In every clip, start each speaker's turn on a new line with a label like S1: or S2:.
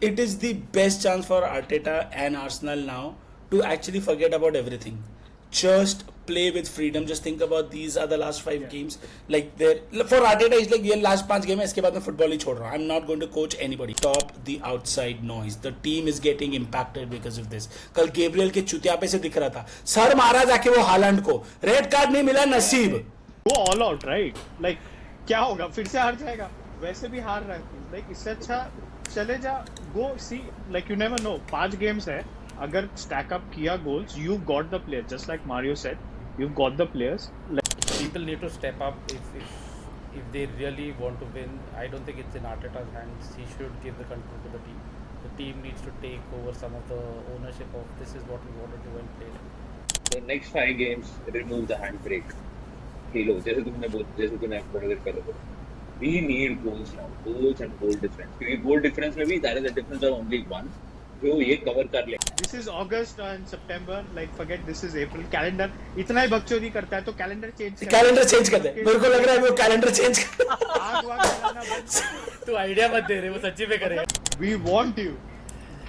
S1: It is the best chance for Arteta and Arsenal now to actually forget about everything. Just play with freedom. Just think about these are the last 5 games. Like there for Arteta, it's like ये last 5 games है. इसके बाद मैं football ही छोड़ रहा हूँ. I'm not going to coach anybody. Stop the outside noise. The team is getting impacted because of this. कल Gabriel के चुतियापे से दिख रहा था. सर मारा जाके वो हालैंड को. रेड कार्ड नहीं मिला नसीब.
S2: Go all out, right? Like क्या होगा? फिर से हार जाएगा. वैसे भी हार रहा है. Like इससे अच्छा चले जा. Go see. Like you never know. 5 games है. अगर stack up किया goals, you got the players. Just like Mario said, you've got the players. Like,
S3: people need to step up if they really want to win. I don't think it's in Arteta's hands. He should give the control to the team. The team needs to take over some of the ownership of this is what we want to do and play.
S4: The next 5 games, remove the handbrake. खेलो जैसे तूने पहले बोला. We need goals now. Goals and goal difference. क्योंकि goal difference में भी there is a difference of only 1. जो ये cover कर ले.
S2: This is August and September. Like forget this is April. Calendar इतना ही बकचोदी करता है तो कैलेंडर चेंज
S1: कर दे. मेरे को लग रहा है वो कैलेंडर चेंज कर.
S2: आग वाग जलाना बंद.
S3: तू आइडिया मत दे रहे वो सच्ची में करेगा.
S2: We want you.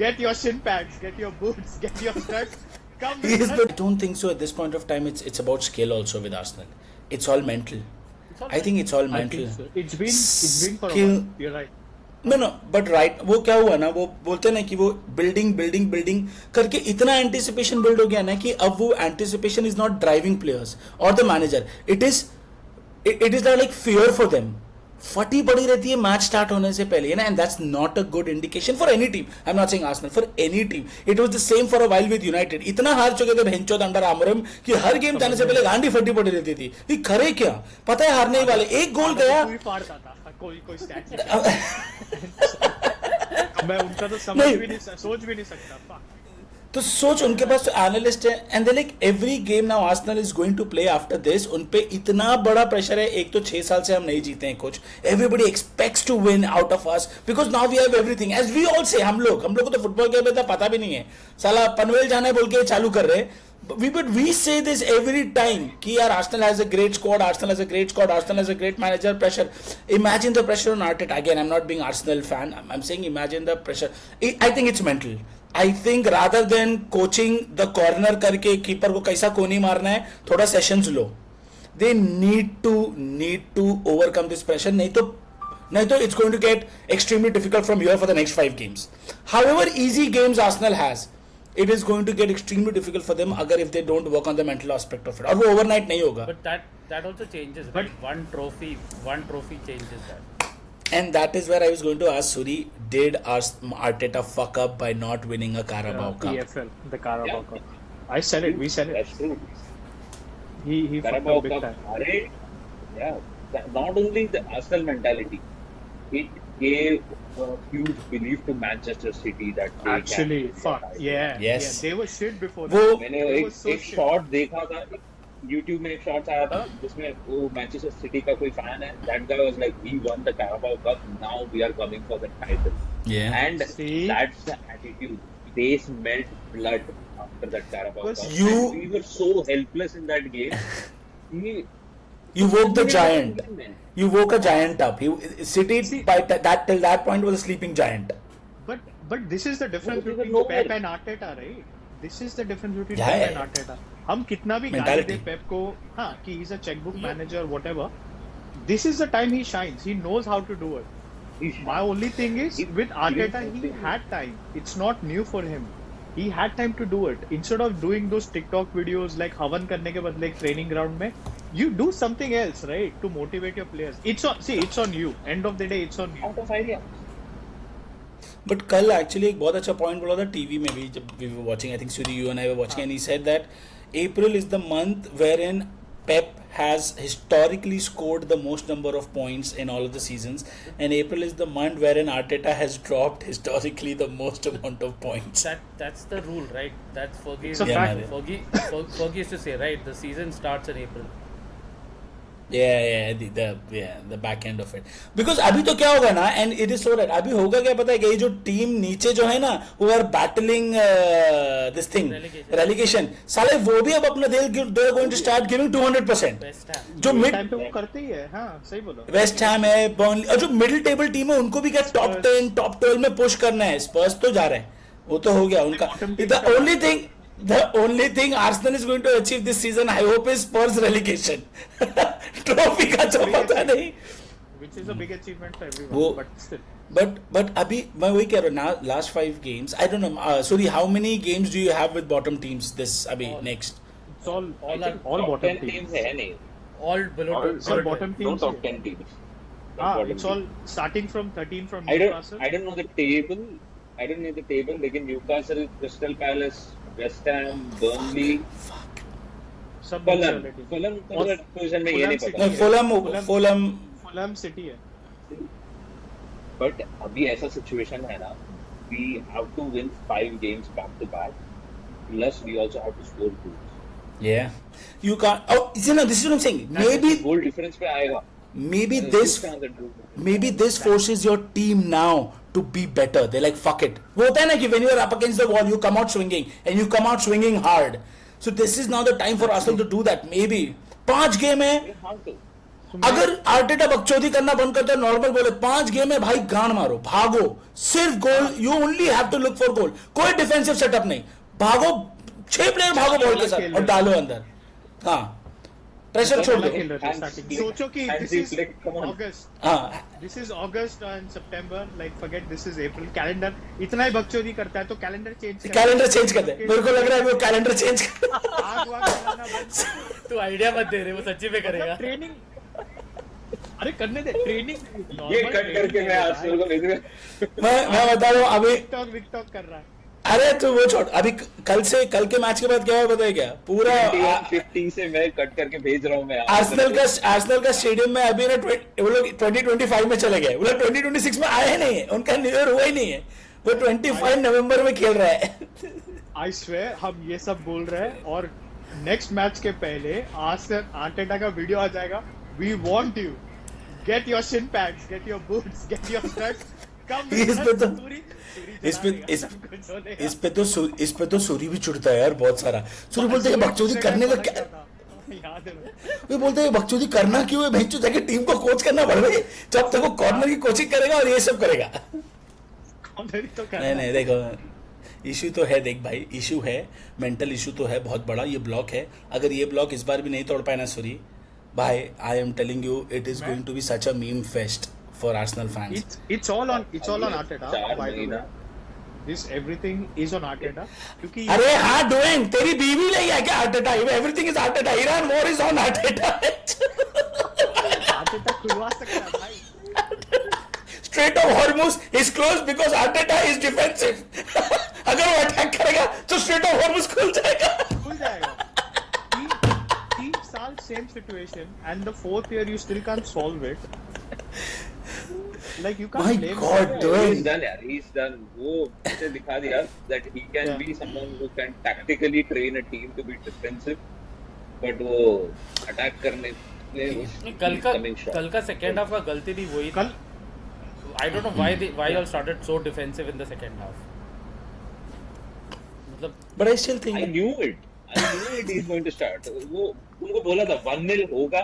S2: Get your shin pads. Get your boots. Get your studs. Come.
S1: I don't think so. At this point of time, it's about skill also with Arsenal. It's all mental. I think it's all mental.
S2: I think so. It's been for a
S1: Skill.
S2: while. You're right.
S1: No, but right, वो क्या हुआ ना, वो बोलते ना कि वो building करके इतना एंटिसिपेशन बिल्ड हो गया ना कि अब वो anticipation is not driving players और the manager. It is like fear for them. फटी पड़ी रहती है मैच स्टार्ट होने से पहले ना, and that's not a good indication for any team. I am not saying Arsenal, for any team. It was the same for a while with United. इतना हार चुके थे भेंचोद अंडर आमोरम कि हर गेम जाने से पहले गांडी फटी पड़ी रहती थी कि करे क्या, पता है हारने वाले. एक गोल गया,
S2: कोई स्टैट मैं उनका तो सोच भी नहीं सकता.
S1: तो सोच उनके पास तो एनालिस्ट है and they like every game now Arsenal is going to play after this. उन पे इतना बड़ा प्रेशर है. एक तो 6 साल से हम नहीं जीते हैं कुछ. Everybody expects to win out of us because now we have everything as we all say. हम लोग को तो फुटबॉल के बारे में पता भी नहीं है. साला पनवेल जाना है बोल के चालू कर रहे. We say this every time कि यार Arsenal has a great squad, Arsenal has a great manager. Pressure. Imagine the pressure on Arteta. Again, I'm not being Arsenal fan. I'm saying imagine the pressure. I think it's mental. I think rather than coaching the corner करके keeper को कैसा कोनी मारना है, थोड़ा sessions low. They need to overcome this pressure. नहीं तो it's going to get extremely difficult from here for the next 5 games. However easy games Arsenal has, it is going to get extremely difficult for them अगर if they don't work on the mental aspect of it. और वो overnight नहीं होगा.
S3: But that also changes. But one trophy changes that.
S1: And that is where I was going to ask Suri, did Arteta fuck up by not winning a Carabao Cup?
S2: EFL, the Carabao Cup. I said it. We said it.
S4: That's true.
S2: He fucked up big time.
S4: Not only the Arsenal mentality, it gave a huge belief to Manchester City that they
S2: Actually,
S4: can.
S2: fuck. Yeah.
S1: Yes.
S2: They were shit before
S1: वो
S2: that.
S4: मैंने एक shot देखा था YouTube में. एक shot आया था जिसमें वो मैनचेस्टर सिटी का कोई फैन है. That guy was like, we won the Carabao Cup, now we are coming for the title.
S1: Yeah.
S4: And
S2: See?
S4: that's the attitude. They smelled blood after that Carabao
S2: Because
S4: Cup.
S1: you-
S4: And we were so helpless in that game.
S1: You woke the giant. You woke a giant up. City by till that point was a sleeping giant.
S2: But this is the difference
S4: But
S2: between
S4: nowhere.
S2: Pep and Arteta, right? This is the difference between
S1: Yeah,
S2: Pep
S1: yeah.
S2: and Arteta. हम कितना भी गाली
S1: Mentality.
S2: दे पेप को, हाँ कि he's a checkbook manager, whatever. This is the time he shines. He knows how to do it. My only thing is with Arteta, he had time. It's not new for him. He had time to do it. Instead of doing those TikTok videos like हवन करने के बदले एक training ground में, you do something else, right, to motivate your players. It's on you. End of the day, it's on you.
S4: Out of idea.
S1: But कल actually एक बहुत अच्छा पॉइंट बोला था टीवी में भी जब we were watching. I think Suri you and I were watching and he said that April is the month wherein Pep has historically scored the most number of points in all of the seasons, and April is the month wherein Arteta has dropped historically the most amount of points.
S3: That's the rule, right? That's Fergie.
S2: It's a fact.
S3: Fergie used to say, right? The season starts in April.
S1: the back end of it. Because अभी तो क्या होगा ना, and it is so right, अभी होगा क्या पता है कि ये जो टीम नीचे जो है ना, who are battling this thing relegation, साले वो भी अब अपना they are going to start giving 200%.
S3: West Ham.
S1: जो मिड
S2: टाइम पे वो करते ही है, हाँ सही बोलो।
S1: वेस्ट हैम है, बर्नली, और जो मिडिल टेबल टीम है उनको भी क्या टॉप 10 टॉप 12 में पुश करना है। स्पर्स तो जा रहे हैं, वो तो हो गया उनका। The only thing Arsenal is going to achieve this season, I hope, is Spurs relegation. Trophy का तो पता नहीं।
S2: Which is a big achievement for
S1: वो
S2: everyone, but still.
S1: but अभी मैं वही कह रहा हूँ ना, last 5 games, I don't know, sorry, how many games do you have with bottom teams this अभी next?
S2: It's all
S4: top
S2: bottom
S4: 10 teams
S2: teams.
S4: है नहीं,
S3: All below.
S2: It's all bottom
S4: no
S2: teams.
S4: top 10 teams.
S2: It's all starting from 13 from
S4: I
S2: Newcastle.
S4: don't know the table. I don't know the table. लेकिन Newcastle, Crystal Palace, West Ham, Burnley,
S2: सब
S4: Fulham.
S2: already.
S4: Fulham तो
S2: और
S4: position में ये नहीं
S2: Fulham
S4: पता।
S1: Fulham
S2: City है।
S4: But अभी ऐसा situation है ना, we have to win 5 games back to back. Plus we also have to score goals.
S1: yeah, you can't, oh you know, this is what I'm saying, maybe
S4: goal difference पे आएगा।
S1: maybe this forces your team now to be better. They're like, fuck it. वो होता है ना कि when you are up against the wall, you come out swinging, and you come out swinging hard. So this is now the time for Arsenal to do that. Maybe 5 game है, अगर Arteta बकचोदी करना बंद करता है, normal बोले 5 game है भाई, गांड मारो, भागो, सिर्फ goal, you only have to look for goal, कोई डिफेंसिव सेटअप नहीं, भागो, 6 प्लेयर भागो बॉल के साथ और डालो अंदर। हाँ, प्रेशर छोड़ दो।
S2: सोचो कि this is August.
S1: हाँ,
S2: This is August and September. Like forget this is April. Calendar इतना ही बकचोदी करता है तो कैलेंडर चेंज
S1: कर दे। मेरे को लग रहा है वो कैलेंडर चेंज कर।
S2: आग वाग लगाना बंद।
S3: तू आइडिया मत दे रहे, वो सच्ची में करेगा।
S2: ट्रेनिंग, अरे करने दे ट्रेनिंग।
S4: ये कट करके मैं आर्सेनल को भेज दूंगा।
S1: मैं बता रहा हूँ अभी,
S2: विकटॉक कर रहा है।
S1: अरे तू वो छोड़, अभी कल के मैच के बाद क्या हुआ पता है क्या, पूरा
S4: 50 से मैं कट करके भेज रहा हूँ मैं
S1: आर्सेनल का स्टेडियम में अभी ना वो लोग 2025 में चले गए, वो लोग 2026 में आए नहीं है, उनका न्यू ईयर हुआ ही नहीं है, वो 25 नवंबर में खेल रहा है।
S2: आई स्वेयर हम ये सब बोल रहे हैं और नेक्स्ट मैच के पहले आर्टेटा का वीडियो आ जाएगा। We want you, get your shin pads, get your boots, get your studs, come. इस पे तो सूरी भी चुड़ता है यार बहुत सारा। सूरी बोलते हैं बकचोदी करने का क्या, वो बोलते हैं बकचोदी करना क्यों है, भेजो जाके टीम को कोच करना पड़ रही है, जब तक वो कॉर्नर की कोचिंग करेगा और ये सब करेगा। नहीं देखो, इशू तो है, देख भाई, इशू है, मेंटल इशू तो है बहुत बड़ा, ये ब्लॉक है। अगर ये ब्लॉक इस बार भी नहीं तोड़ पाए ना सूरी भाई, I am telling you, it is going to be such a meme fest for Arsenal fans. It's all on Arteta. By the way, this everything is on Arteta. क्योंकि
S1: अरे हाँ डोएंग, तेरी बीवी नहीं है क्या Arteta? Everything is Arteta. Iran war is on Arteta.
S2: Arteta खुलवा सकता है भाई।
S1: Strait of Hormuz is closed because Arteta is defensive. अगर वो अटैक करेगा तो Strait of Hormuz खुल जाएगा।
S2: 3 साल same situation and the 4th year you still can't solve it. Like you can't blame
S1: God,
S4: he's done यार, he's done. वो उसे दिखा दिया that he can be someone who can tactically train a team to be defensive, but वो attack करने में
S3: कल का सेकेंड हाफ का गलती भी वही कल। I don't know why y'all started so defensive in the second half. मतलब
S1: But I still think
S4: I knew it he's going to start. वो उनको बोला था 1-0 होगा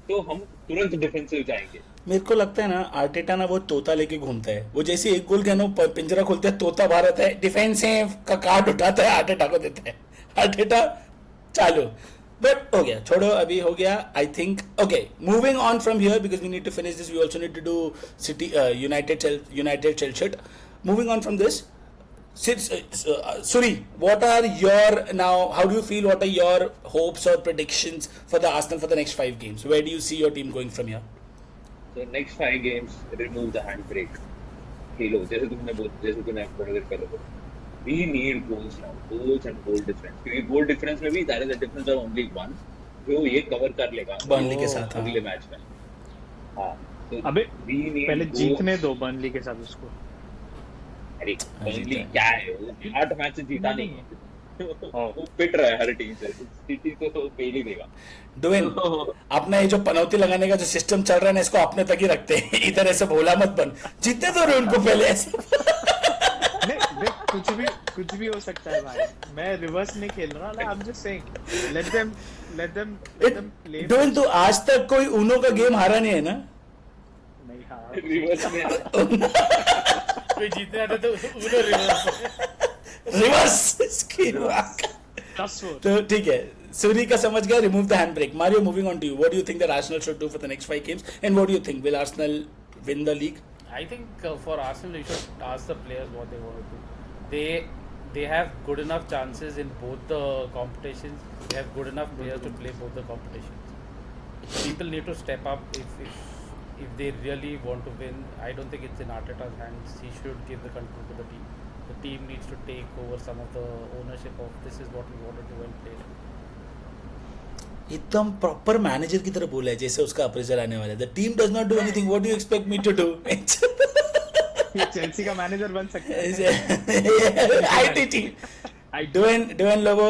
S4: तो हम तुरंत डिफेंसिव जाएंगे।
S1: मेरे को लगता है ना आर्टेटा ना वो तोता लेके घूमता है, वो जैसे एक गोल कहना पिंजरा खोलते हैं, तोता भारत है, डिफेंसिव का कार्ड उठाता है, आर्टेटा को देता है, आर्टेटा चालू। बट हो गया, छोड़ो, अभी हो गया। I think okay, moving on from here because we need to finish this, we also need to do city united Chelsea. Moving on from this, Suri, what are your now? How do you feel? What are your hopes or predictions for the Arsenal for the next 5 games? Where do you see your team going from here?
S4: So next 5 games, remove the handbrake. खेलो जैसे तूने थोड़ी देर पहले बोला. We need goals now, goals and goal difference. क्योंकि goal difference में भी there is a difference of only 1 जो ये cover कर लेगा
S1: बर्नली के साथ
S4: अगले मैच में. हाँ.
S2: अबे पहले जीतने दो बर्नली के साथ उसको.
S4: अरे बर्नली क्या है, 8 मैच जीता नहीं है. वो पिट रहा है हर टीम से, सिटी को तो फेल ही देगा।
S1: डुएन, अपना ये जो पनौती लगाने का जो सिस्टम चल रहा है ना, इसको अपने तक ही रखते हैं। इधर ऐसे भोला मत बन, जीतने दो रे उनको पहले ऐसे।
S2: नहीं देख, कुछ भी हो सकता है भाई, मैं रिवर्स नहीं खेल रहा ना, I am just saying let them play।
S1: Dwayne, तू आज तक कोई उनो का गेम हारा नहीं है ना?
S2: नहीं हाँ,
S4: रिवर्स में
S3: कोई जीतने आता तो उन्हें रिवर्स।
S1: रिवर्स इसकी बात।
S2: 10 वो
S1: तो ठीक है, सूरी का समझ गया, remove the hand brake. Mario, moving on to you, what do you think that Arsenal should do for the next 5 games and what do you think, will Arsenal win the league?
S3: I think for Arsenal, you should ask the players what they want to do. They have good enough chances in both the competitions. They have good enough players to play both the competitions. People need to step up if they really want to win. I don't think it's in Arteta's hands. He should give the control to the team. The team needs to take over some of the ownership of this is what we want to do and play.
S1: एकदम proper manager की तरह बोला है, जैसे उसका appraisal आने वाला है। The team does not do anything, what do you expect me to do?
S2: ये चेल्सी का मैनेजर बन सकता है।
S1: IT team. Duane Lobo,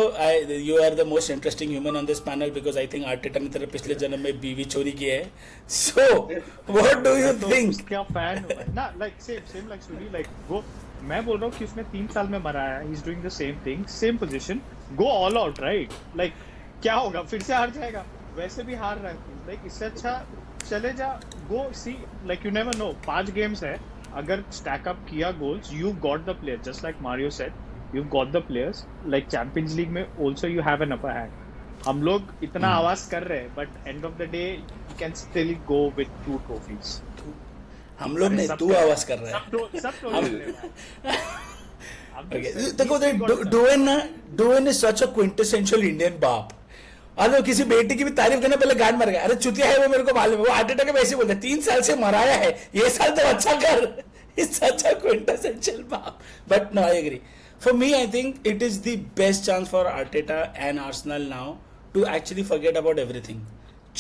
S1: you are the most interesting human on this panel because I think Arteta ने तेरे पिछले जन्म में बीवी चोरी की है। So, what do you think?
S2: उसका फैन हूँ मैं ना, like same like Suri, like वो मैं बोल रहा हूँ कि उसने 3 साल में मरा है, he's doing the same thing, same position, go all out, right? Like क्या होगा, फिर से हार जाएगा, वैसे भी हार रहा है, like इससे अच्छा चले जा, go see, like you never know, 5 games है, अगर stack up किया goals, you got the players, just like Mario said, you've got the players, like Champions League में also you have an upper hand. हम लोग इतना आवाज कर रहे हैं, but end of the day you can still go with 2 trophies.
S1: हम लोग नहीं, तू आवाज कर रहा है।
S2: सब तो ले रहे हैं।
S1: Okay, देखो Dwayne is such a quintessential Indian बाप। अरे किसी बेटी की भी तारीफ करने पहले गांड मर गया, अरे चुतिया है वो, मेरे को मालूम है, वो आर्टेटा के वैसे बोलते 3 साल से मराया है, ये साल तो अच्छा कर। It's such a quintessential बाप। But no, I agree. For me, I think it is the best chance for Arteta and Arsenal now to actually forget about everything.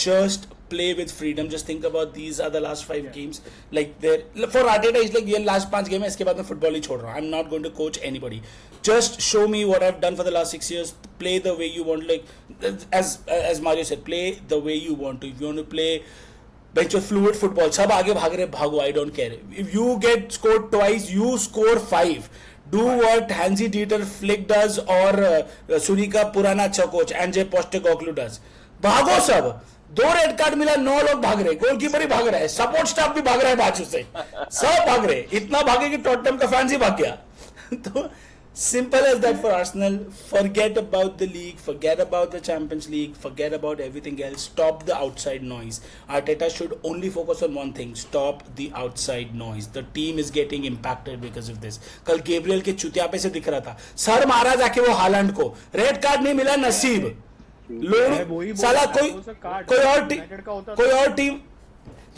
S1: Just play with freedom. Just think about these are the last 5 games. Like for Arteta, it's like ये last 5 games है, इसके बाद मैं football ही छोड़ रहा हूँ. I'm not going to coach anybody. Just show me what I've done for the last 6 years. Play the way you want. Like as Mario said, play the way you want to. If you want to play bench with fluid football, सब आगे भाग रहे भागो. I don't care. If you get scored twice, you score 5. Do what Hansi Dieter Flick does or Suri का पुराना अच्छा coach एंजे Postecoglou does. भागो सब। 2 रेड कार्ड मिला, 9 लोग भाग रहे, गोलकीपर ही भाग रहा है, सपोर्ट स्टाफ भी भाग रहा है बाजू से, सब भाग रहे, इतना भागे कि टॉटनहम का फैंस ही भाग गया। तो simple as that for Arsenal. Forget about the league, forget about the Champions League, forget about everything else. Stop the outside noise. Arteta should only focus on one thing: stop the outside noise. The team is getting impacted because of this. कल Gabriel के चुतियापे से दिख रहा था, sir मारा जाके वो Holland को, रेड कार्ड नहीं मिला, नसीब। लोग साला कोई और टीम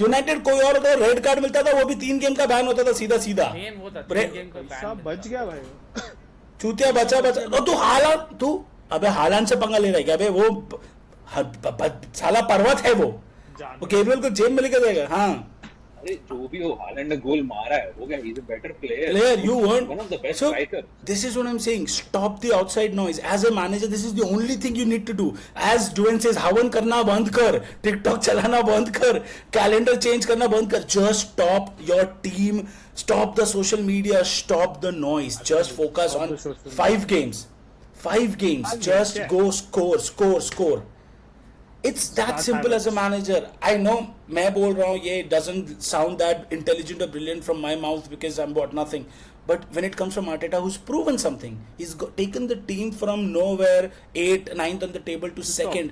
S1: यूनाइटेड कोई और होता, रेड कार्ड मिलता था, वो भी 3 गेम का बैन होता था सीधा सीधा।
S2: सब बच गया भाई,
S1: चूतिया बचा तो तू अबे हालांड से पंगा ले रहा है क्या? अबे वो साला पर्वत है, वो गेब्रियल को जेब में लेके जाएगा। हाँ,
S4: अरे जो भी हो, हालैंड ने गोल मारा है, हो गया, he is a better player.
S1: You weren't.
S4: One of the best
S1: So
S4: strikers.
S1: this is what I'm saying. Stop the outside noise. As a manager, this is the only thing you need to do. As Duane says, हवन करना बंद कर, TikTok चलाना बंद कर, calendar change करना बंद कर. Just stop your team. Stop the social media. Stop the noise. Just focus on 5 games. 5 games. Just go score. It's that simple as a manager. I know मैं बोल रहा हूँ ये doesn't sound that intelligent or brilliant from my mouth because I'm what nothing. But when it comes from Arteta, who's proven something, he's taken the team from nowhere 8th, 9th on the table to 2nd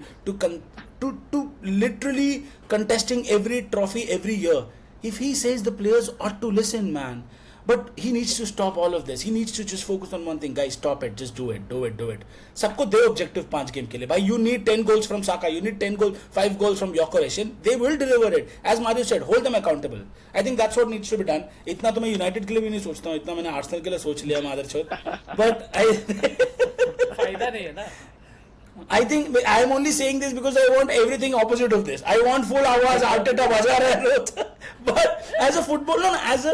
S1: to literally contesting every trophy every year. If he says the players ought to listen, man. But he needs to stop all of this. He needs to just focus on one thing. Guys, stop it. Just do it. सबको दे objective 5 game के लिए. भाई, you need 10 goals from Saka. You need 10 goals, 5 goals from Gyökeres. They will deliver it. As Mario said, hold them accountable. I think that's what needs to be done. इतना तो मैं United के लिए भी नहीं सोचता हूँ. इतना मैंने आर्सेनल के लिए सोच लिया मादरचोद. But
S3: फायदा नहीं है ना.
S1: I think I am only saying this because I want everything opposite of this. I want full आवाज Arteta बजा रहा है. But as a footballer, as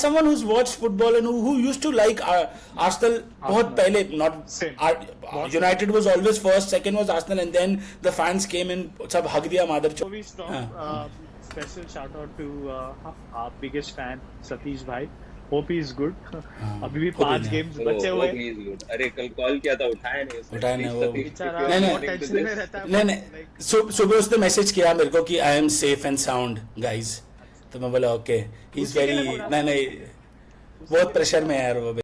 S1: someone who's watched football and who used to like Arsenal बहुत पहले, not
S2: Same.
S1: United was always first, second was Arsenal, and then the fans came in, सब हक दिया मादर
S2: Before we stop, special shout out to our biggest fan Satish bhai. Hope he is good. अभी भी 5 games बचे हुए हैं.
S4: Please, good. अरे कल कॉल किया था, उठाया नहीं उसने.
S1: उठाया नहीं,
S4: Please,
S1: वो-
S4: Satish,
S2: बेचारा
S4: if you are
S1: नहीं,
S2: बहुत
S4: listening to
S2: टेंशन में
S4: this,
S2: रहता है.
S1: नहीं नहीं सुबह उसने मैसेज किया मेरे को कि I am safe and sound guys, तो मैं बोला ओके, ही इज वेरी, नहीं बहुत प्रेशर में है यार वो.